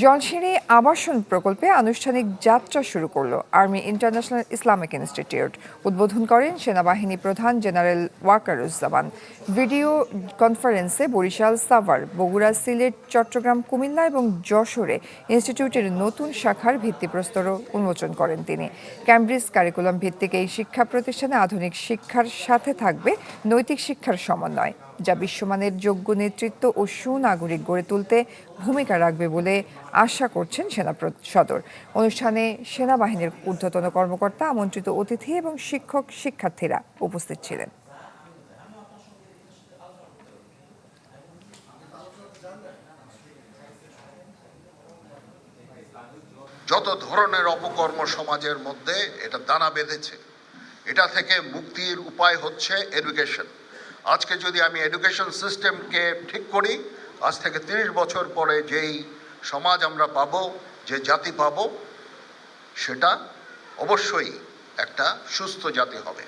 জলসিঁড়ি আবাসন প্রকল্পে আনুষ্ঠানিক যাত্রা শুরু করল আর্মি ইন্টারন্যাশনাল ইসলামিক ইনস্টিটিউট। উদ্বোধন করেন সেনাবাহিনী প্রধান জেনারেল ওয়াকারুজ্জামান। ভিডিও কনফারেন্সে বরিশাল, সাভার, বগুড়া, সিলেট, চট্টগ্রাম, কুমিল্লা এবং যশোরে ইনস্টিটিউটের নতুন শাখার ভিত্তিপ্রস্তরও উন্মোচন করেন তিনি। ক্যামব্রিজ কারিকুলাম ভিত্তিক এই শিক্ষা প্রতিষ্ঠানে আধুনিক শিক্ষার সাথে থাকবে নৈতিক শিক্ষার সমন্বয়, যা বিশ্বমানের যোগ্য নেতৃত্ব ও সুনাগরিক গড়ে তুলতে ভূমিকা রাখবে বলে আশা করছেন সেনা সদর। অনুষ্ঠানে সেনাবাহিনীর ঊর্ধ্বতন কর্মকর্তা, আমন্ত্রিত অতিথি এবং শিক্ষক শিক্ষার্থীরা উপস্থিত ছিলেন। যত ধরনের অপকর্ম সমাজের মধ্যে এটা দানা বেঁধেছে, এটা থেকে মুক্তির উপায় হচ্ছে এডুকেশন। আজকে যদি আমি এডুকেশন সিস্টেমকে ঠিক করি, আজ থেকে 30 বছর পরে যেই সমাজ আমরা পাবো, যে জাতি পাবো, সেটা অবশ্যই একটা সুস্থ জাতি হবে।